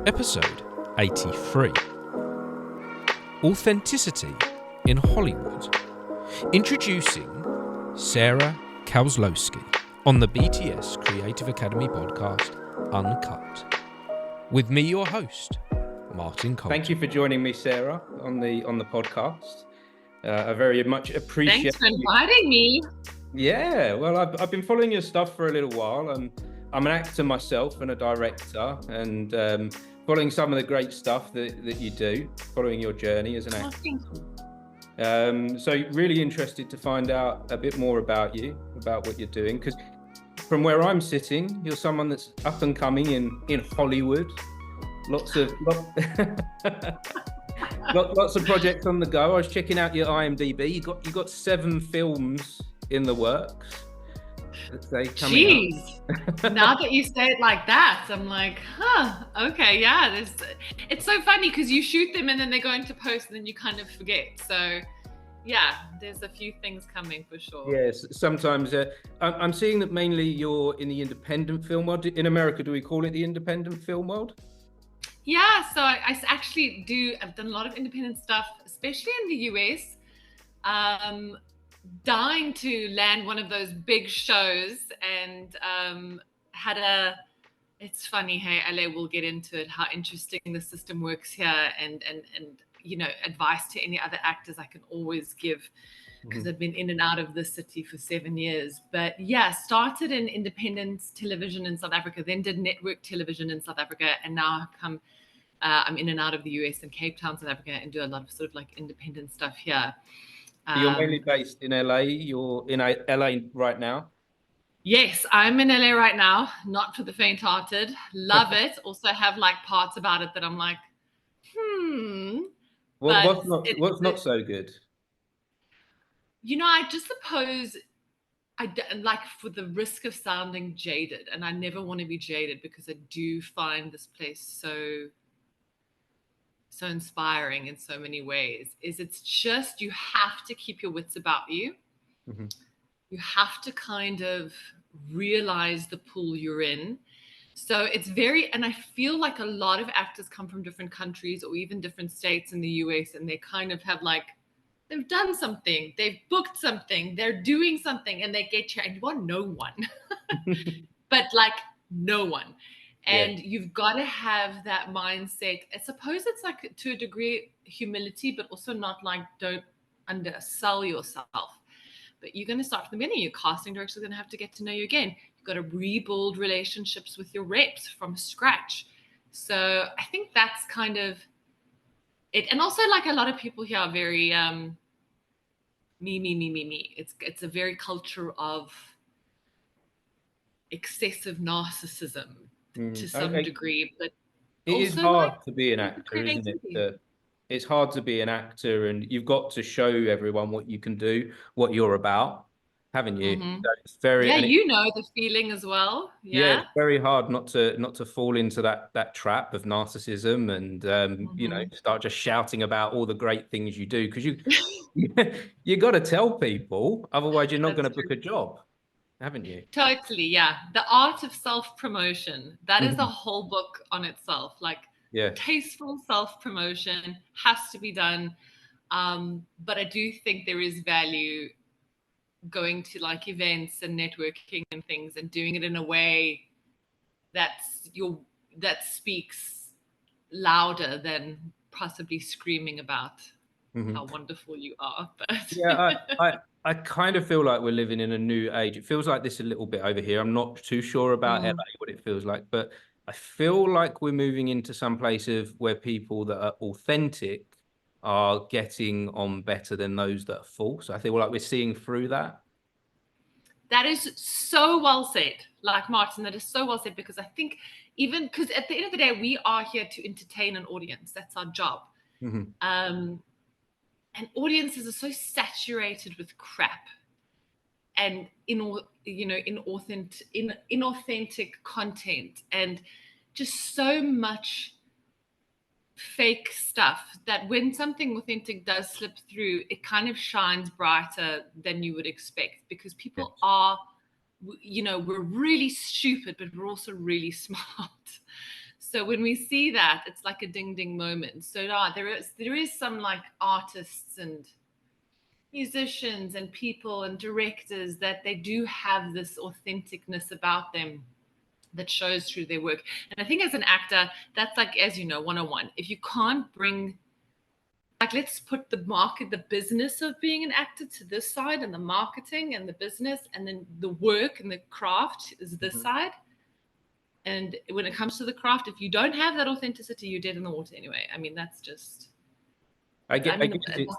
Episode 83. Authenticity in Hollywood. Introducing Sarah Kozlowski on the BTS Creative Academy Podcast, Uncut. With me, your host, Martin Colton. Thank you for joining me, Sarah, on the podcast. I very much appreciate. Thanks for inviting me. Yeah, well, I've been following your stuff for a little while, and I'm an actor myself and a director, and following some of the great stuff that you do, following your journey as an actor. Thank you. So really interested to find out a bit more about you, about what you're doing, because from where I'm sitting, you're someone that's up and coming in Hollywood. Lots of projects on the go. I was checking out your IMDb. You got 7 films in the works. Jeez. Now that you say it like that, I'm like, okay, yeah. It's so funny because you shoot them and then they go into post and then you kind of forget. So yeah, there's a few things coming for sure. Yes, sometimes I'm seeing that mainly you're in the independent film world. In America, do we call it the independent film world? Yeah, so I actually I've done a lot of independent stuff, especially in the US. Dying to land one of those big shows and it's funny, hey, LA, we'll get into it, how interesting the system works here and you know, advice to any other actors I can always give because I've been in and out of the city for 7 years. But yeah, started in independent television in South Africa, then did network television in South Africa, and now I'm in and out of the US and Cape Town, South Africa, and do a lot of sort of like independent stuff here. So you're mainly based in LA. You're in LA right now? Yes, I'm in LA right now. Not for the faint-hearted. Love it. Also have like parts about it that I'm like, What's not so good? You know, I just suppose like for the risk of sounding jaded, and I never want to be jaded because I do find this place so inspiring in so many ways, it's just you have to keep your wits about you. Mm-hmm. You have to kind of realize the pool you're in. So it's and I feel like a lot of actors come from different countries or even different states in the US, and they kind of have like, they've done something, they've booked something, they're doing something, and they get you, and you are no one. But like no one. And you've got to have that mindset. I suppose it's like to a degree humility, but also not like don't undersell yourself. But you're going to start from the beginning. Your casting director is going to have to get to know you again. You've got to rebuild relationships with your reps from scratch. So I think that's kind of it. And also like a lot of people here are very me. It's a very culture of excessive narcissism. To some degree, but it is hard to be an actor, isn't it? It's hard to be an actor, and you've got to show everyone what you can do, what you're about, haven't you? Mm-hmm. So it's very you know the feeling as well. Yeah, it's very hard not to fall into that trap of narcissism and you know, start just shouting about all the great things you do, because you got to tell people, otherwise you're not going to book a job. Haven't you? Totally, yeah. The art of self-promotion. That is a whole book on itself. Like, tasteful self-promotion has to be done. But I do think there is value going to like events and networking and things and doing it in a way that speaks louder than possibly screaming about how wonderful you are. But yeah, I kind of feel like we're living in a new age. It feels like this a little bit over here. I'm not too sure about LA, what it feels like, but I feel like we're moving into some place where people that are authentic are getting on better than those that are false. I feel like we're seeing through that. That is so well said. Like, Martin, that is so well said, because I think even because at the end of the day, we are here to entertain an audience. That's our job. And audiences are so saturated with crap and inauthentic content and just so much fake stuff that when something authentic does slip through, it kind of shines brighter than you would expect, because people we're really stupid, but we're also really smart. So when we see that, it's like a ding ding moment. So there is some like artists and musicians and people and directors that they do have this authenticness about them that shows through their work. And I think as an actor, that's like, as you know, 101. If you can't bring, like, let's put the business of being an actor to this side, and the marketing and the business, and then the work and the craft is this side. And when it comes to the craft, if you don't have that authenticity, you're dead in the water anyway. I mean, that's just. I guess it's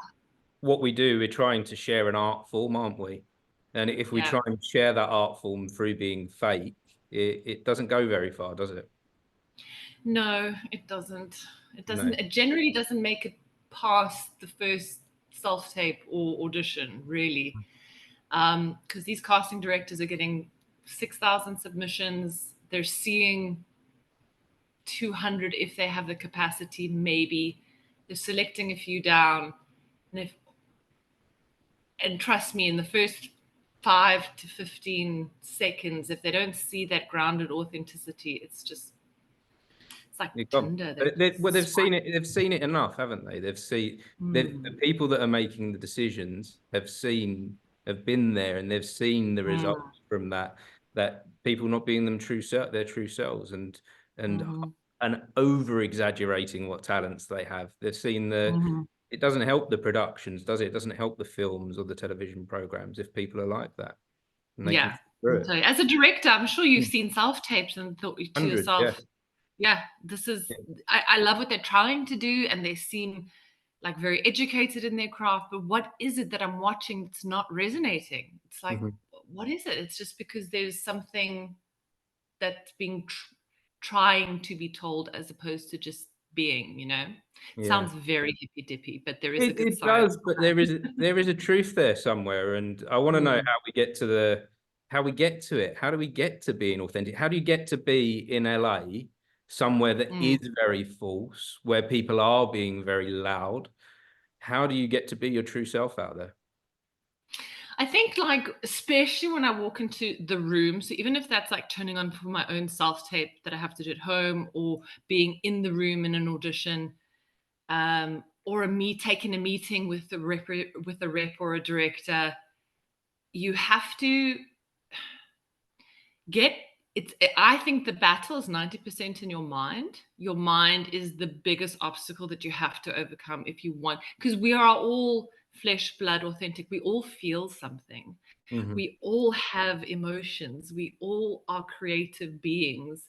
what we do. We're trying to share an art form, aren't we? And if we try and share that art form through being fake, it doesn't go very far, does it? No, it doesn't. It doesn't. No. It generally doesn't make it past the first self-tape or audition, really, because these casting directors are getting 6,000 submissions. They're seeing 200 if they have the capacity, maybe. They're selecting a few down, and trust me, in the first 5 to 15 seconds, if they don't see that grounded authenticity, it's like Tinder. They've seen it. They've seen it enough, haven't they? The people that are making the decisions have been there, and they've seen the results from that people not being their true selves, and over exaggerating what talents they have. They've seen it doesn't help the productions, does it? It doesn't help the films or the television programs if people are like that. Yeah. As a director, I'm sure you've seen self-tapes and thought to yourself, this is, I love what they're trying to do, and they seem like very educated in their craft, but what is it that I'm watching that's not resonating? It's like, what is it? It's just because there's something that's being trying to be told as opposed to just being, It sounds very hippy dippy, but there is a good side. It does, but there is a truth there somewhere, and I want to know how we get to it. How do we get to being authentic? How do you get to be in LA, somewhere that is very false, where people are being very loud? How do you get to be your true self out there? I think, like, especially when I walk into the room, so even if that's like turning on for my own self-tape that I have to do at home, or being in the room in an audition, or me taking a meeting with a rep or a director, you have to I think the battle is 90% in your mind. Your mind is the biggest obstacle that you have to overcome if you want, because we are all flesh, blood, authentic. We all feel something. We all have emotions. We all are creative beings.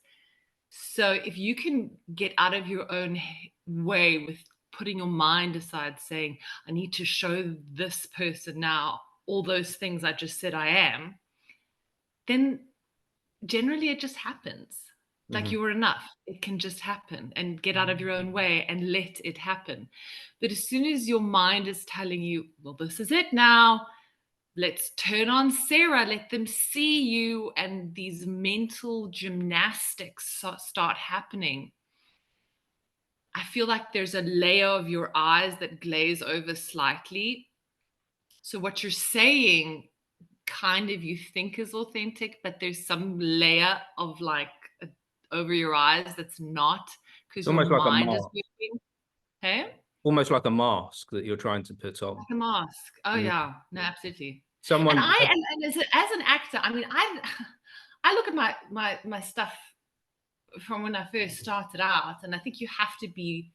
So if you can get out of your own way with putting your mind aside, saying, I need to show this person now all those things I just said I am, then generally it just happens. Like, you are enough. It can just happen, and get out of your own way and let it happen. But as soon as your mind is telling you, well, this is it now, let's turn on Sarah, let them see you, and these mental gymnastics start happening, I feel like there's a layer of your eyes that glaze over slightly. So what you're saying kind of you think is authentic, but there's some layer of like over your eyes that's not, because your mind is moving. Hey? Almost like a mask that you're trying to put on. Like a mask. Oh yeah, no, absolutely. And as an actor, I mean, I look at my stuff from when I first started out, and I think you have to be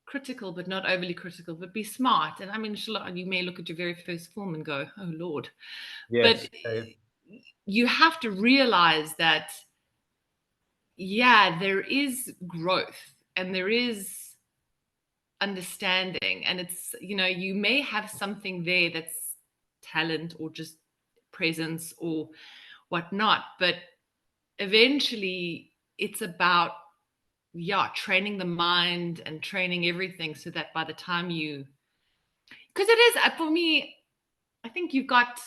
critical, but not overly critical, but be smart. And I mean, you may look at your very first film and go, oh Lord. Yes. But you have to realize that, there is growth and there is understanding, and it's, you may have something there that's talent or just presence or whatnot, but eventually it's about training the mind and training everything, so that by the time because it is, for me, I think you've got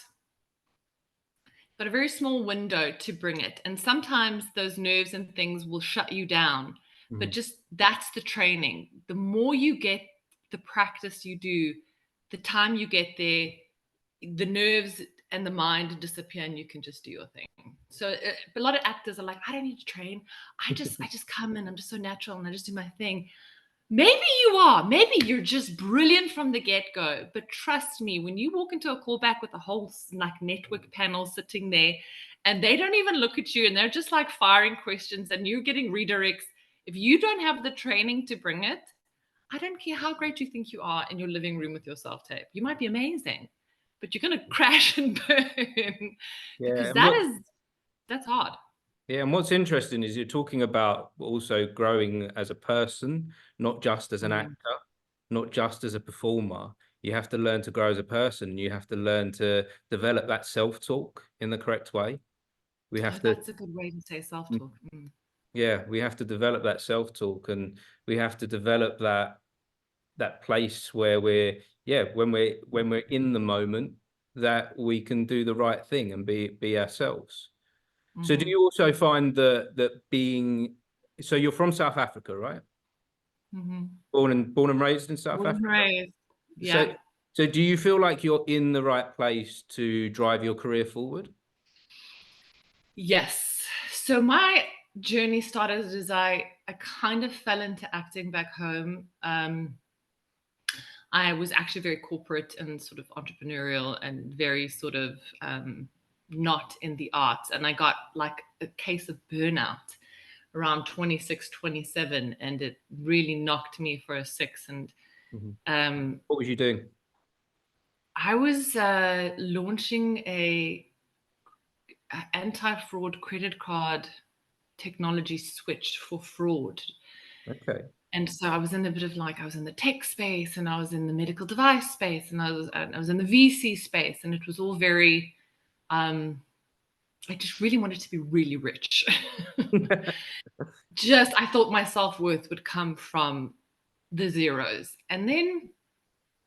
a very small window to bring it, and sometimes those nerves and things will shut you down, but just that's the training. The more you get, the practice you do, the time you get there, the nerves and the mind disappear and you can just do your thing. So a lot of actors are like, I don't need to train. I just come in, I'm just so natural and I just do my thing. Maybe you are. Maybe you're just brilliant from the get-go. But trust me, when you walk into a callback with a whole like network panel sitting there and they don't even look at you and they're just like firing questions and you're getting redirects, if you don't have the training to bring it, I don't care how great you think you are in your living room with your self-tape. You might be amazing, but you're going to crash and burn because that's hard. Yeah, and what's interesting is you're talking about also growing as a person, not just as an actor, not just as a performer. You have to learn to grow as a person. You have to learn to develop that self-talk in the correct way. We have to. That's a good way to say self-talk. Yeah, we have to develop that self-talk, and we have to develop that place where we're when we're in the moment, that we can do the right thing and be ourselves. So do you also find that being, so you're from South Africa, right? Born and raised in South Africa? Born and raised, yeah. So do you feel like you're in the right place to drive your career forward? Yes. So my journey started as I kind of fell into acting back home. I was actually very corporate and sort of entrepreneurial and very sort of not in the arts. And I got like a case of burnout around 26, 27, and it really knocked me for a six. And what was you doing? I was launching a anti-fraud credit card technology switch for fraud. Okay. And so I was in a bit of like, I was in the tech space and I was in the medical device space and I was in the VC space, and it was all very, I just really wanted to be really rich. I thought my self-worth would come from the zeros. And then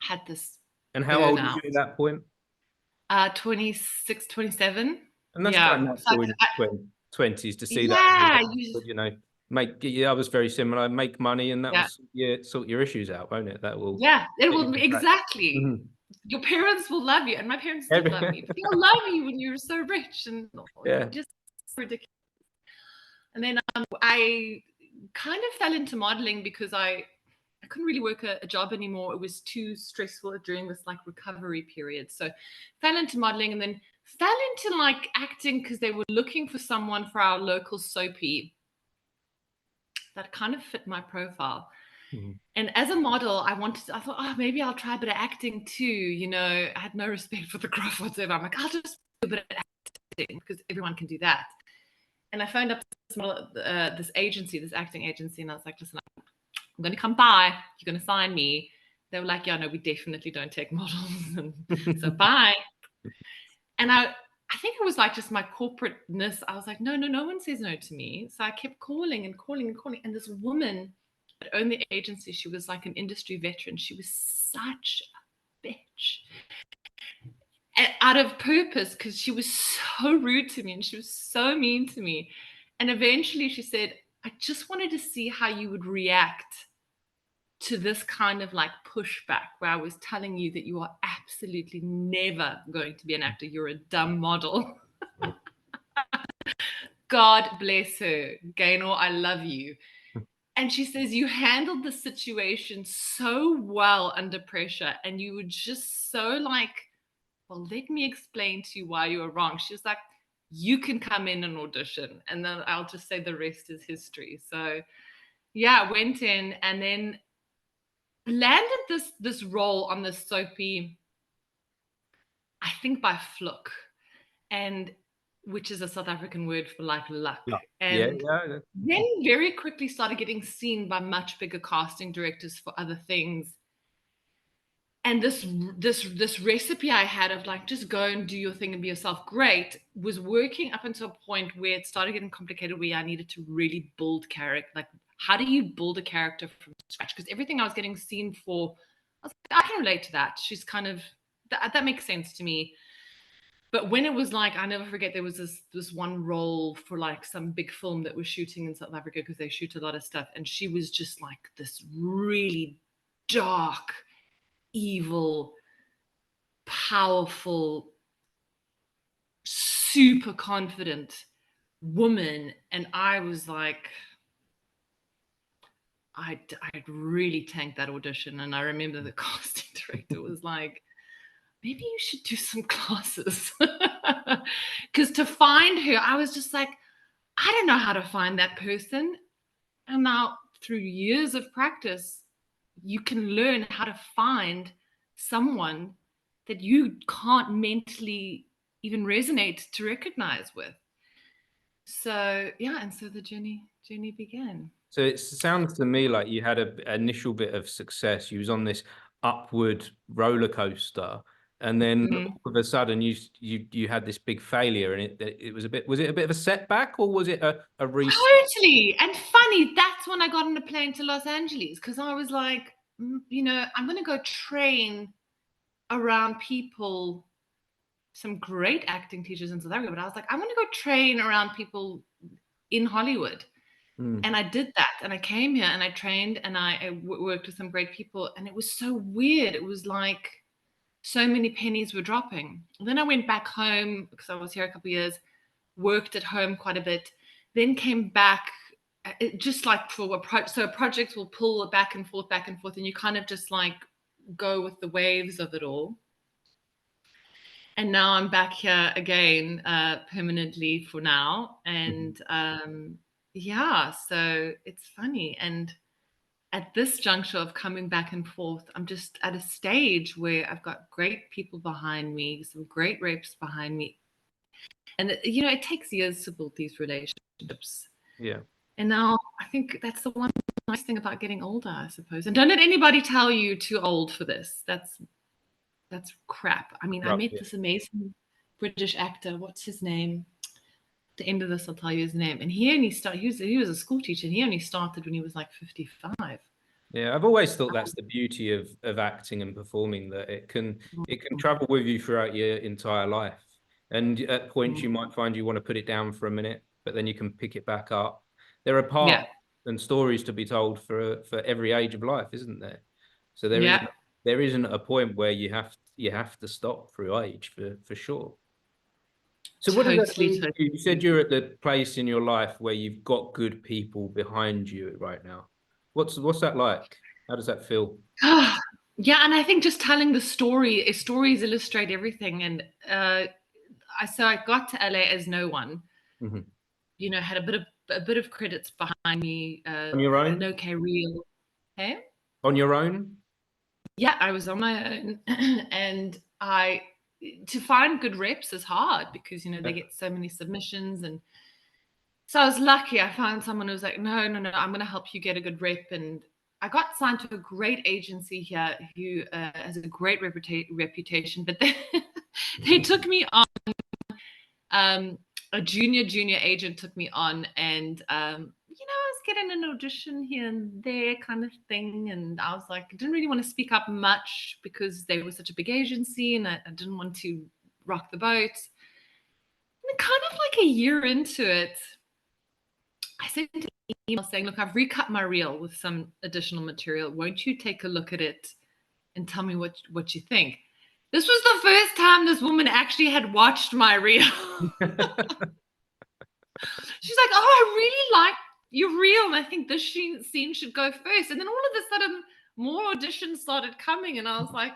had this. And how old were you at that point? 26, 27. And that's quite natural in 20s to see that. I was very similar. Make money, and that will sort your issues out, won't it? That will. Yeah, it will exactly. Your parents will love you, and my parents did love me. But they'll love you when you're so rich and just ridiculous. And then I kind of fell into modeling because I couldn't really work a job anymore. It was too stressful during this like recovery period. So fell into modeling and then fell into like acting because they were looking for someone for our local soapy that kind of fit my profile. And as a model, I thought, oh, maybe I'll try a bit of acting too. I had no respect for the craft whatsoever. I'm like, I'll just do a bit of acting because everyone can do that. And I phoned up this agency, this acting agency, and I was like, listen, I'm going to come by. You're going to sign me. They were like, yeah, no, we definitely don't take models. And so bye. And I think it was like just my corporateness. I was like, no one says no to me. So I kept calling and calling and calling. And this woman that owned the agency, she was like an industry veteran. She was such a bitch. Out of purpose, because she was so rude to me and she was so mean to me. And eventually she said, I just wanted to see how you would react to this kind of like pushback where I was telling you that you are absolutely never going to be an actor. You're a dumb model. God bless her. Gaynor, I love you. And she says, you handled the situation so well under pressure. And you were just so like, well, let me explain to you why you were wrong. She was like, you can come in and audition. And then I'll just say the rest is history. So yeah, I went in and then landed this role on the soapy, I think by fluke, and which is a South African word for like luck. And then very quickly started getting seen by much bigger casting directors for other things. And this recipe I had of like, just go and do your thing and be yourself great was working up until a point where it started getting complicated, where I needed to really build character. Like, how do you build a character from scratch? Because everything I was getting seen for, I was like, I can relate to that. She's kind of, that makes sense to me. But when it was like, I never forget, there was this one role for like some big film that was shooting in South Africa because they shoot a lot of stuff. And she was just like this really dark, evil, powerful super confident woman. And I was like, I'd really tanked that audition. And I remember the casting director was like, maybe you should do some classes. Because to find her, I was just like, I don't know how to find that person. And now through years of practice, you can learn how to find someone that you can't mentally even resonate to recognize with. So yeah, and so the journey began. So it sounds to me like you had an initial bit of success. You was on this upward roller coaster, and then all of a sudden you had this big failure, and it was a bit of a setback, or was it a restart? Totally. And funny, that's when I got on a plane to Los Angeles, because I was like, you know, I'm going to go train around people, some great acting teachers in South Africa, but I was like, I'm going to go train around people in Hollywood. And I did that, and I came here and I trained, and I worked with some great people, and it was so weird. It was like so many pennies were dropping. And then I went back home because I was here a couple of years, worked at home quite a bit, then came back, just like for a project will pull back and forth, and you kind of just like go with the waves of it all. And now I'm back here again, permanently for now. And yeah, so it's funny. And at this juncture of coming back and forth, I'm just at a stage where I've got great people behind me, some great reps behind me. And, you know, it takes years to build these relationships. Yeah. And now I think that's the one nice thing about getting older, I suppose. And don't let anybody tell you too old for this. That's crap. I mean, I met this amazing British actor. What's his name? At the end of this, I'll tell you his name. And he only started, he was a school teacher, and he only started when he was like 55. Yeah, I've always thought that's the beauty of acting and performing, that it can travel with you throughout your entire life. And at points you might find you want to put it down for a minute, but then you can pick it back up. There are parts and stories to be told for every age of life, isn't there? So there isn't a point where you have to stop through age for sure. So what does that mean? You said you're at the place in your life where you've got good people behind you right now. What's that like? How does that feel? Yeah, and I think just telling the stories illustrate everything. And so I got to LA as no one. You know, had a bit of credits behind me. On your own? No real. Hey? On your own? Yeah, I was on my own, and to find good reps is hard because, you know, they get so many submissions. And so I was lucky. I found someone who was like, no, I'm going to help you get a good rep. And I got signed to a great agency here who has a great reputation, but they took me on. A junior agent took me on, and you know, I was getting an audition here and there kind of thing. And I was like, I didn't really want to speak up much because they were such a big agency, and I didn't want to rock the boat. And kind of like a year into it, I sent an email saying, look, I've recut my reel with some additional material. Won't you take a look at it and tell me what you think? This was the first time this woman actually had watched my reel. She's like, oh, I really like your reel, and I think this scene should go first. And then all of a sudden, more auditions started coming, and I was like,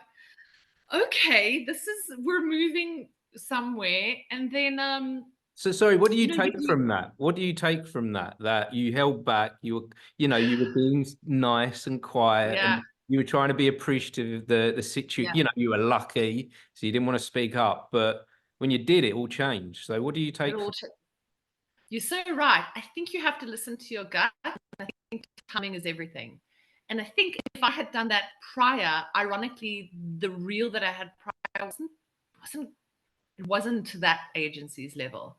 okay, we're moving somewhere. And then so sorry, what do you take from that? What do you take from that? That you held back, you were being nice and quiet, and you were trying to be appreciative of the situation. You know, you were lucky, so you didn't want to speak up. But when you did, it all changed. So what do you take? You're so right. I think you have to listen to your gut. I think timing is everything. And I think if I had done that prior, ironically, the reel that I had prior wasn't to that agency's level.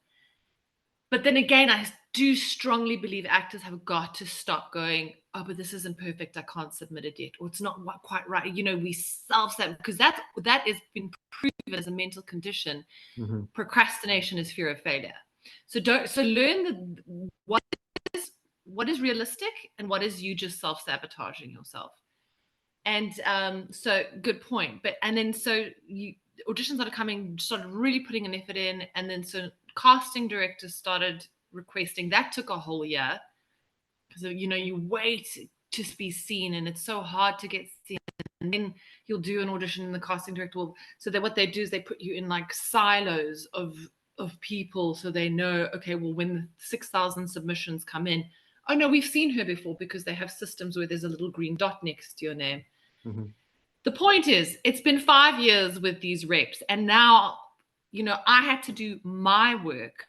But then again, I do strongly believe actors have got to stop going, oh, but this isn't perfect, I can't submit it yet, or it's not quite right. You know, we self-sabotage, because that has been proven as a mental condition. Procrastination is fear of failure. So learn what is realistic and what is you just self-sabotaging yourself. And so good point. So auditions started coming, started really putting an effort in, and then so casting directors started requesting, that took a whole year, because you wait to be seen, and it's so hard to get seen. And then you'll do an audition, and the casting director will. So that what they do is they put you in like silos of people, so they know, okay, well, when the 6,000 submissions come in, oh no, we've seen her before, because they have systems where there's a little green dot next to your name. Mm-hmm. The point is, it's been 5 years with these reps, and now, I had to do my work,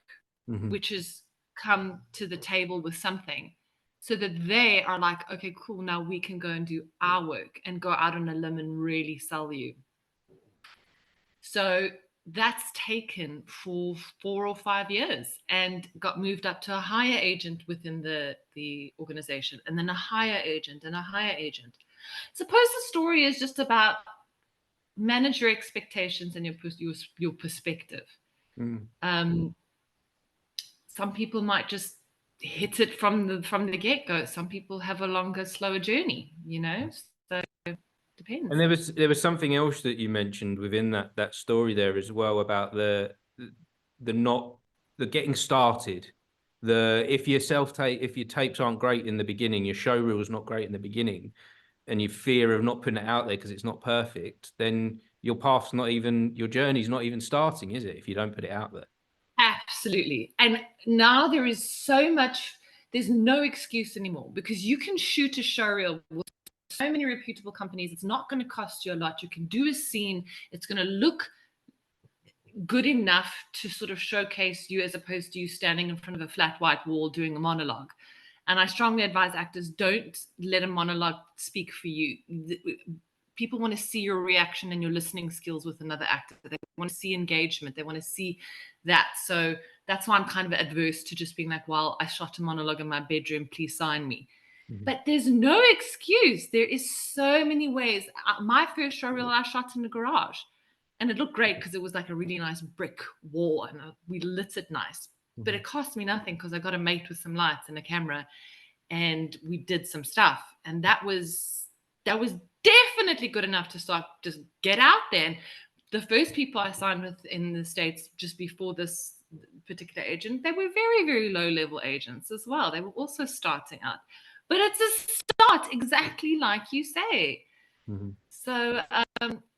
mm-hmm. which is come to the table with something, so that they are like, okay, cool, now we can go and do our work and go out on a limb and really sell you. So that's taken for 4 or 5 years, and got moved up to a higher agent within the organization, and then a higher agent and a higher agent. Suppose the story is just about manage your expectations and your perspective. Mm. Some people might just hit it from the get-go. Some people have a longer, slower journey, so it depends. And there was something else that you mentioned within that story there as well, about the getting started. If your tapes aren't great in the beginning, your show reel is not great in the beginning, and you fear of not putting it out there because it's not perfect, then your journey's not even starting, is it, if you don't put it out there? Absolutely. And now there's no excuse anymore, because you can shoot a show reel with so many reputable companies. It's not going to cost you a lot. You can do a scene. It's going to look good enough to sort of showcase you, as opposed to you standing in front of a flat white wall doing a monologue. And I strongly advise actors, don't let a monologue speak for you. People want to see your reaction and your listening skills with another actor. They want to see engagement. They want to see that. So that's why I'm kind of adverse to just being like, well, I shot a monologue in my bedroom, please sign me. Mm-hmm. But there's no excuse. There is so many ways. My first show reel I shot in the garage, and it looked great because it was like a really nice brick wall, and we lit it nice. But it cost me nothing, because I got a mate with some lights and a camera, and we did some stuff. And that was definitely good enough to start, just get out there. And the first people I signed with in the States, just before this particular agent, they were very, very low level agents as well. They were also starting out. But it's a start, exactly like you say. Mm-hmm. So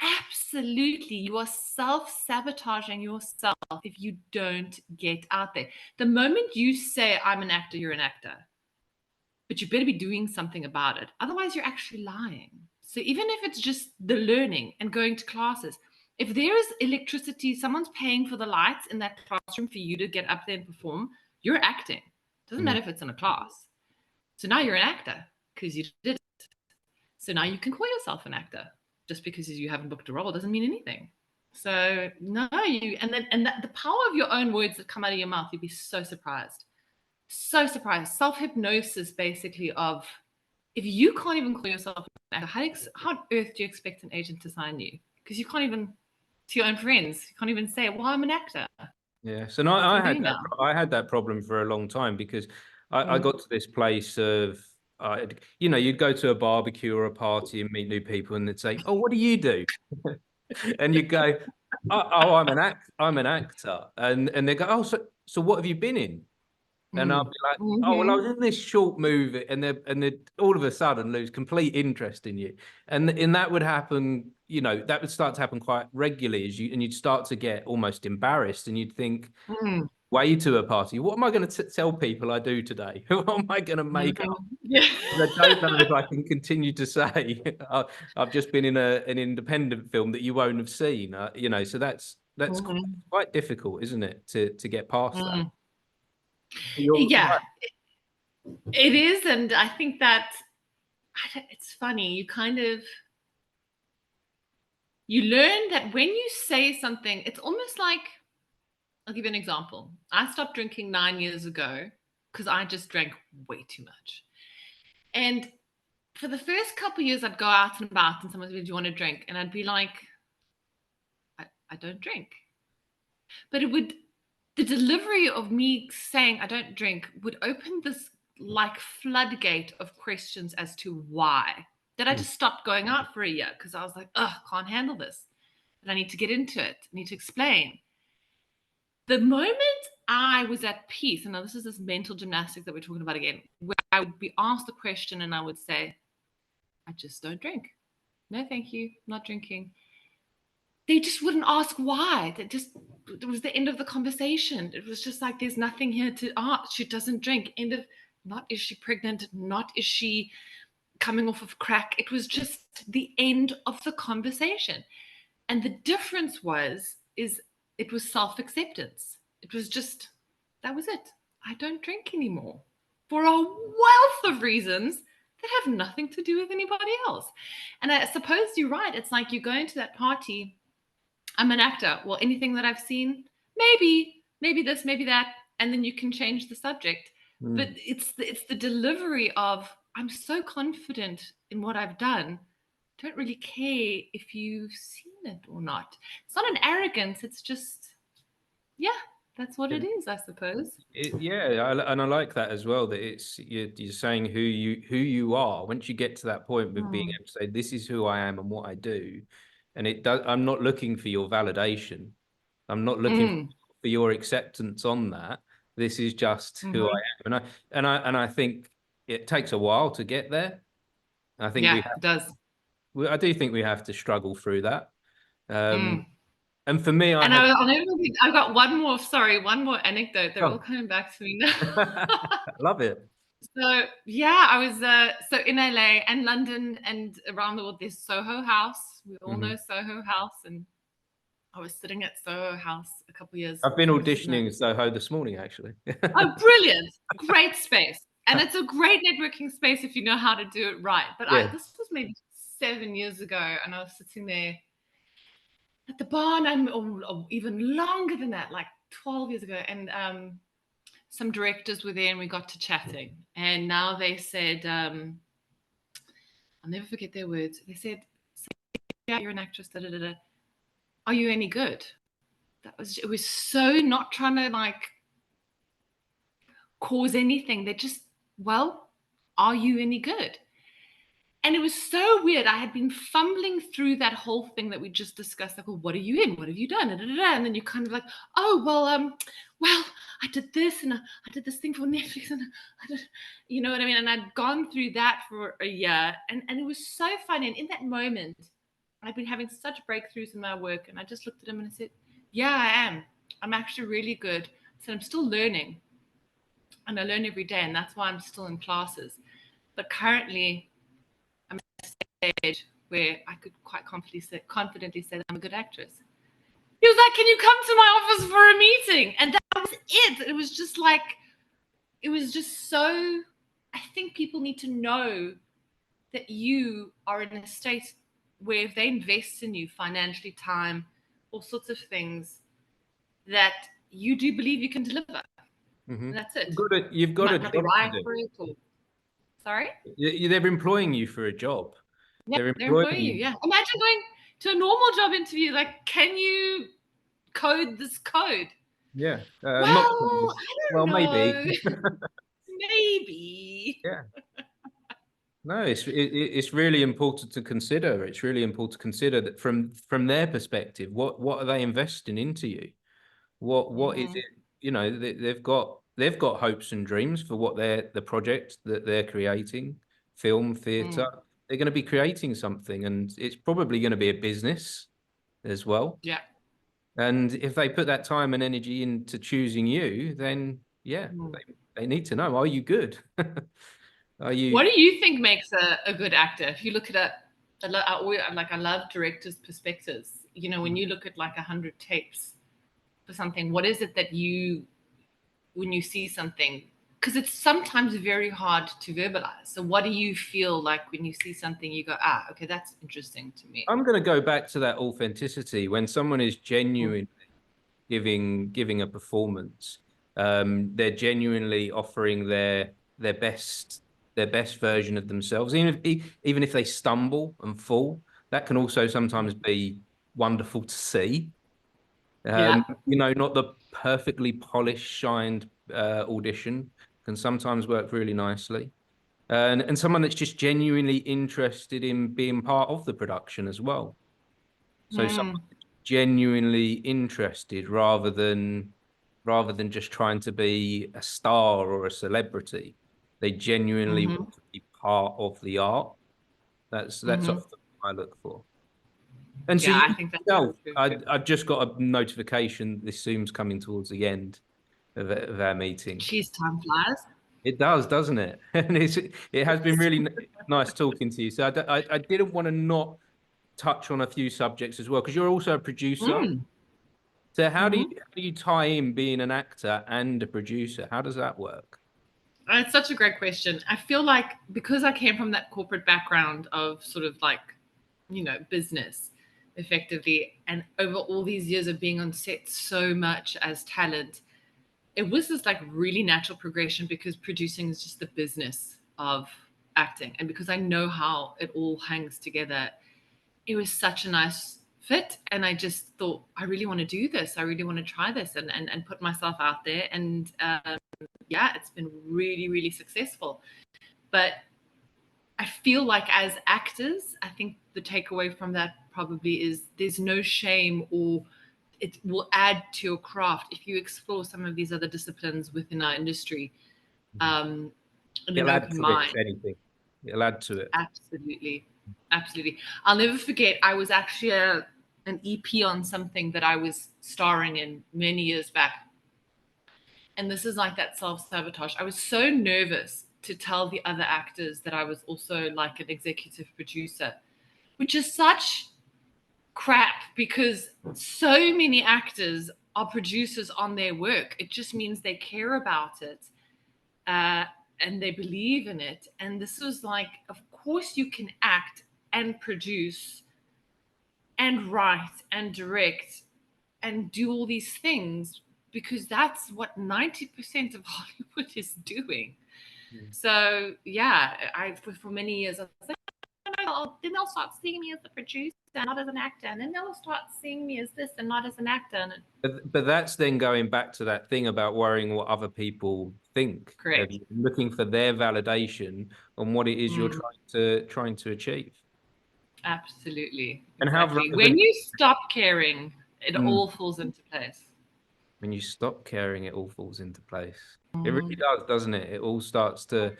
absolutely, you are self-sabotaging yourself if you don't get out there. The moment you say, I'm an actor, you're an actor. But you better be doing something about it. Otherwise, you're actually lying. So even if it's just the learning and going to classes, if there is electricity, someone's paying for the lights in that classroom for you to get up there and perform, you're acting. Doesn't matter if it's in a class. So now you're an actor because you did it. So now you can call yourself an actor. Just because you haven't booked a role doesn't mean anything. So no, the power of your own words that come out of your mouth, you'd be so surprised. So surprised. Self-hypnosis, basically, of if you can't even call yourself an actor, how on earth do you expect an agent to sign you? Because you can't even, to your own friends, you can't even say, well, I'm an actor. Yeah. So no, I had that problem for a long time, because I got to this place of, you'd go to a barbecue or a party and meet new people, and they'd say, oh, what do you do? And you'd go, oh, I'm an actor. And they go, oh, so what have you been in? And I'll be like, oh, well, I was in this short movie, and they all of a sudden lose complete interest in you. And that would happen, that would start to happen quite regularly, and you'd start to get almost embarrassed, and you'd think, way to a party, what am I going to tell people I do today? What am I going to make up? Yeah. I don't know if I can continue to say I've just been in an independent film that you won't have seen. So that's quite difficult, isn't it, to get past that? Yeah, it is. And I think that it's funny. You learn that when you say something, it's almost like, I'll give you an example. I stopped drinking 9 years ago because I just drank way too much. And for the first couple of years, I'd go out and about, and someone would say, do you want to drink? And I'd be like, I don't drink. But the delivery of me saying I don't drink would open this like floodgate of questions as to why. That I just stopped going out for a year because I was like, can't handle this. And I need to get into it. I need to explain. The moment I was at peace, and now this is this mental gymnastics that we're talking about again, where I would be asked the question and I would say, I just don't drink. No, thank you, not drinking. They just wouldn't ask why. It was the end of the conversation. It was just like, there's nothing here to, she doesn't drink. End of, not is she pregnant, not is she coming off of crack. It was just the end of the conversation. And the difference is it was self-acceptance. It was just, that was it. I don't drink anymore for a wealth of reasons that have nothing to do with anybody else. And I suppose you're right. It's like you go into that party, I'm an actor. Well, anything that I've seen, maybe this, maybe that, and then you can change the subject. But it's the delivery of, I'm so confident in what I've done. Don't really care if you've seen it or not. It's not an arrogance. It's just, yeah, that's what it is, I suppose. And I like that as well. That you're saying who you are. Once you get to that point with being able to say, this is who I am and what I do, and it does. I'm not looking for your validation. I'm not looking for your acceptance on that. This is just who I am, and I think it takes a while to get there. I think it does. I do think we have to struggle through that. And for me, I've got one more anecdote. They're all coming back to me now. Love it. So yeah, I was so in LA and London and around the world. There's Soho House. We all know Soho House, and I was sitting at Soho House a couple of years. I've been auditioning Soho this morning, actually. Oh, brilliant! Great space, and it's a great networking space if you know how to do it right. But this was maybe 7 years ago, and I was sitting there at the bar, and or even longer than that, like 12 years ago, and some directors were there, and we got to chatting. And now they said, I'll never forget their words. They said, "Yeah, you're an actress. Da, da, da, da. Are you any good?" It was so not trying to like cause anything. They just, well, are you any good? And it was so weird. I had been fumbling through that whole thing that we just discussed. Like, well, what are you in? What have you done? And then you're kind of like, oh, well, I did this and I did this thing for Netflix and I did, you know what I mean? And I'd gone through that for a year and it was so fun. And in that moment, I've been having such breakthroughs in my work. And I just looked at him and I said, yeah, I am. I'm actually really good. So I'm still learning. And I learn every day. And that's why I'm still in classes. But currently, I'm at a stage where I could quite confidently say that I'm a good actress. He was like, can you come to my office for a meeting? And that was it. It was just like, it was just so, I think people need to know that you are in a state where if they invest in you financially, time, all sorts of things, that you do believe you can deliver. And that's it. You've got a job to do. Sorry? They're employing you for a job. Yeah, they're employing you, yeah. Imagine going to a normal job interview, like, can you code this code? Yeah. I don't know. Maybe. Maybe. Yeah. No, it's really important to consider. It's really important to consider that from their perspective, what are they investing into you? What is it? You know, they've got hopes and dreams for what the project that they're creating, film, theatre. They're going to be creating something, and it's probably going to be a business as well. Yeah. And if they put that time and energy into choosing you, then they need to know: are you good? Are you? What do you think makes a good actor? If you look at I love directors' perspectives. You know, when you look at like 100 tapes for something, what is it that when you see something? Because it's sometimes very hard to verbalize. So what do you feel like when you see something, you go, okay, that's interesting to me? I'm going to go back to that authenticity. When someone is genuinely giving a performance, they're genuinely offering their best version of themselves. Even if they stumble and fall, that can also sometimes be wonderful to see. You know, not the perfectly polished, shined audition can sometimes work really nicely. And someone that's just genuinely interested in being part of the production as well. So someone genuinely interested rather than rather than just trying to be a star or a celebrity. They genuinely want to be part of the art. That's often what I look for. And so I think that's true. I've just got a notification. This Zoom's coming towards the end of our meeting. Jeez, time flies. It does, doesn't it? And it has been really nice talking to you. So I didn't want to not touch on a few subjects as well, because you're also a producer. So how do you tie in being an actor and a producer? How does that work? It's such a great question. I feel like because I came from that corporate background of sort of like, business effectively, and over all these years of being on set so much as talent, it was this like really natural progression, because producing is just the business of acting. And because I know how it all hangs together, it was such a nice fit. And I just thought, I really want to do this. I really want to try this and put myself out there. And it's been really, really successful. But I feel like as actors, I think the takeaway from that probably is there's no shame, or it will add to your craft if you explore some of these other disciplines within our industry. It'll add to it, if anything. It'll add to it. Absolutely. Absolutely. I'll never forget, I was actually an EP on something that I was starring in many years back. And this is like that self-sabotage. I was so nervous to tell the other actors that I was also like an executive producer, which is such crap, because so many actors are producers on their work. It just means they care about it and they believe in it. And this was like, of course you can act and produce and write and direct and do all these things, because that's what 90% of Hollywood is doing. So for many years I was like, then they'll start seeing me as a producer, not as an actor, and then they'll start seeing me as this and not as an actor. But that's then going back to that thing about worrying what other people think. Correct. Looking for their validation on what it is you're trying to achieve. Absolutely. And exactly. When you stop caring, it all falls into place. When you stop caring, it all falls into place. It really does, doesn't it? It all starts to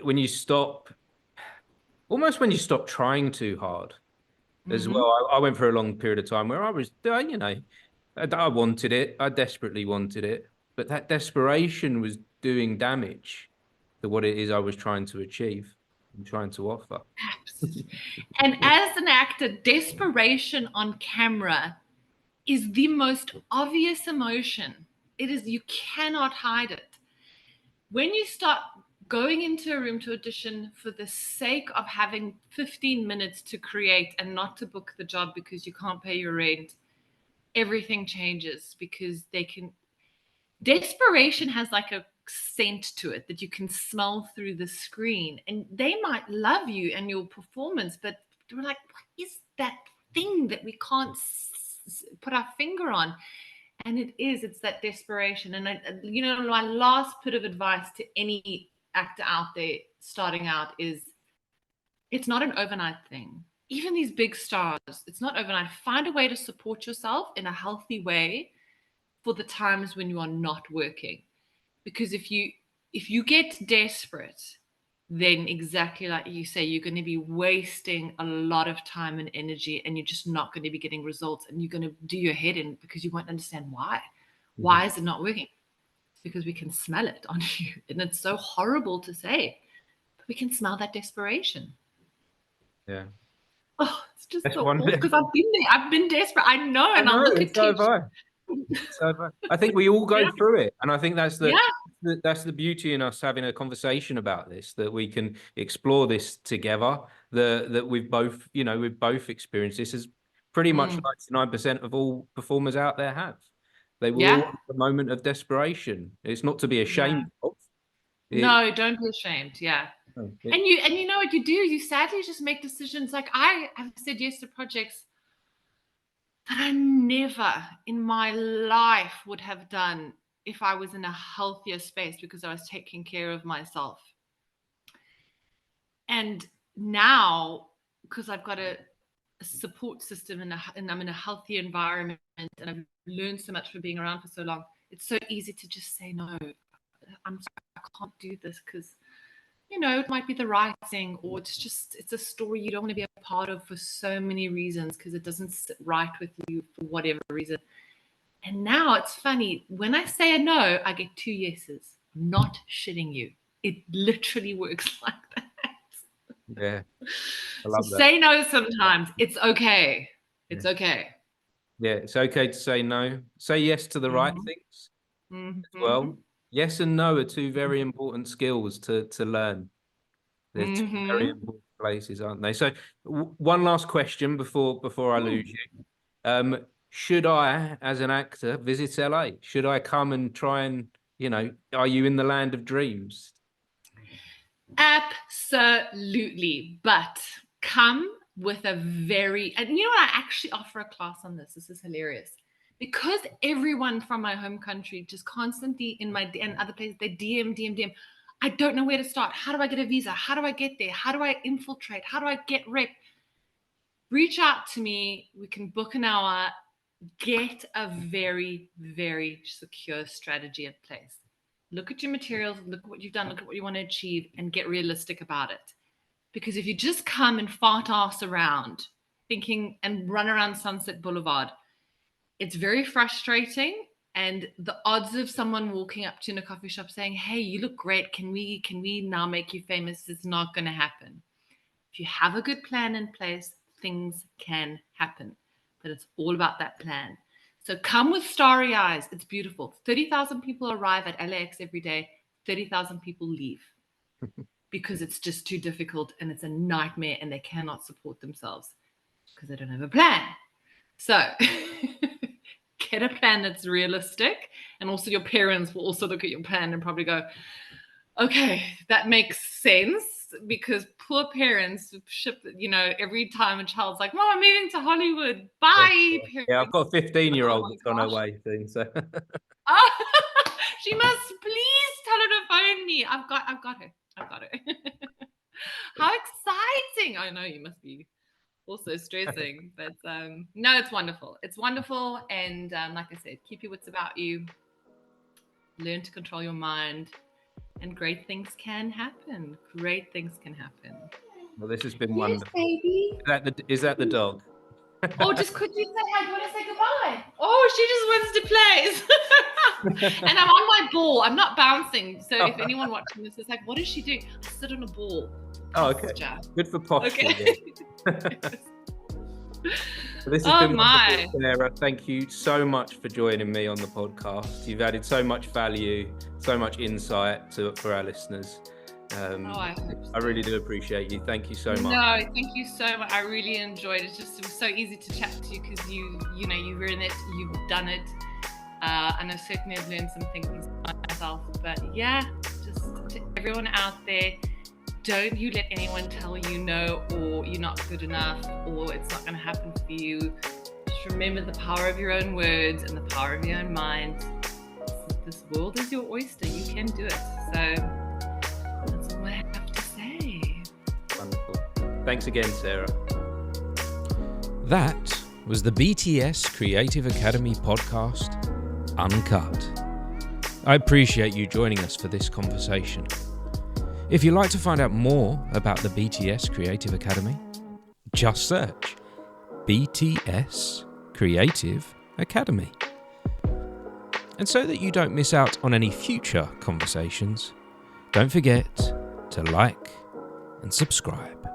when you stop trying too hard as well. I went for a long period of time where I was, I wanted it. I desperately wanted it. But that desperation was doing damage to what it is I was trying to achieve and trying to offer. Absolutely. And as an actor, desperation on camera is the most obvious emotion. It is, you cannot hide it. When you start going into a room to audition for the sake of having 15 minutes to create and not to book the job because you can't pay your rent, everything changes, because desperation has like a scent to it that you can smell through the screen, and they might love you and your performance, but they're like, what is that thing that we can't put our finger on? And it's that desperation. And my last bit of advice to any actor out there starting out is, it's not an overnight thing. Even these big stars, it's not overnight. Find a way to support yourself in a healthy way for the times when you are not working. Because if you get desperate, then exactly like you say, you're going to be wasting a lot of time and energy, and you're just not going to be getting results, and you're going to do your head in, because you won't understand why. Why is it not working? It's because we can smell it on you. And it's so horrible to say, but we can smell that desperation. Yeah. Oh, it's just so awful, because I've been there. I've been desperate. I know. And I'll look at I think we all go through it, and I think that's the beauty in us having a conversation about this, that we can explore this together. That we've both experienced this, as pretty much 99% of all performers out there have. They will all have a moment of desperation. It's not to be ashamed of. No, don't be ashamed. Yeah. And you know what you do? You sadly just make decisions. Like I have said yes to projects that I never in my life would have done if I was in a healthier space, because I was taking care of myself. And now, because I've got a a support system and I'm in a healthy environment and I've learned so much from being around for so long, it's so easy to just say, no, I can't do this because, it might be the right thing, or it's a story you don't want to be a part of for so many reasons because it doesn't sit right with you for whatever reason. And now it's funny, when I say a no, I get 2 yeses. I'm not shitting you. It literally works like that. Yeah. I love that. Say no sometimes. It's okay. It's okay. Yeah, it's okay to say no. Say yes to the right things as well. Yes and no are 2 very important skills to learn. They're 2 very important places, aren't they? So one last question before I lose you. Should I, as an actor, visit LA? Should I come and try and, are you in the land of dreams? Absolutely. But come with and I actually offer a class on this. This is hilarious. Because everyone from my home country just constantly and other places, they DM. I don't know where to start. How do I get a visa? How do I get there? How do I infiltrate? How do I get rep? Reach out to me. We can book an hour. Get a very, very secure strategy in place. Look at your materials, look at what you've done, look at what you want to achieve, and get realistic about it. Because if you just come and fart ass around thinking and run around Sunset Boulevard, it's very frustrating. And the odds of someone walking up to you in a coffee shop saying, hey, you look great, can we now make you famous? It's not going to happen. If you have a good plan in place, things can happen. But it's all about that plan. So come with starry eyes. It's beautiful. 30,000 people arrive at LAX every day. 30,000 people leave because it's just too difficult and it's a nightmare and they cannot support themselves because they don't have a plan. So get a plan that's realistic. And also your parents will also look at your plan and probably go, okay, that makes sense. Because poor parents ship, every time a child's like, Mom, I'm moving to Hollywood. Bye, parents. Yeah, I've got a 15-year-old that's on her way soon. So she must please tell her to phone me. I've got her. How exciting. I know you must be also stressing, but no, it's wonderful. It's wonderful. And like I said, keep your wits about you. Learn to control your mind. And great things can happen. Great things can happen. Well, this has been wonderful. Baby. Is that the dog? Oh, just quickly say hi. Do you want to say goodbye? Oh, she just wants to play. And I'm on my ball. I'm not bouncing. So if anyone watching this is like, what is she doing? I sit on a ball. Oh, okay. Good for posture. Okay. This has been wonderful, Sarah. Thank you so much for joining me on the podcast. You've added so much value, so much insight for our listeners. I really do appreciate you. Thank you so much. No, thank you so much. I really enjoyed it. It was so easy to chat to you because you were in it, you've done it. And I certainly have learned some things myself. But yeah, just to everyone out there, don't you let anyone tell you no, or you're not good enough, or it's not going to happen for you. Just remember the power of your own words and the power of your own mind. This world is your oyster. You can do it. So that's all I have to say. Wonderful. Thanks again, Sarah. That was the BTS Creative Academy Podcast, Uncut. I appreciate you joining us for this conversation. If you'd like to find out more about the BTS Creative Academy, just search BTS Creative Academy. And so that you don't miss out on any future conversations, don't forget to like and subscribe.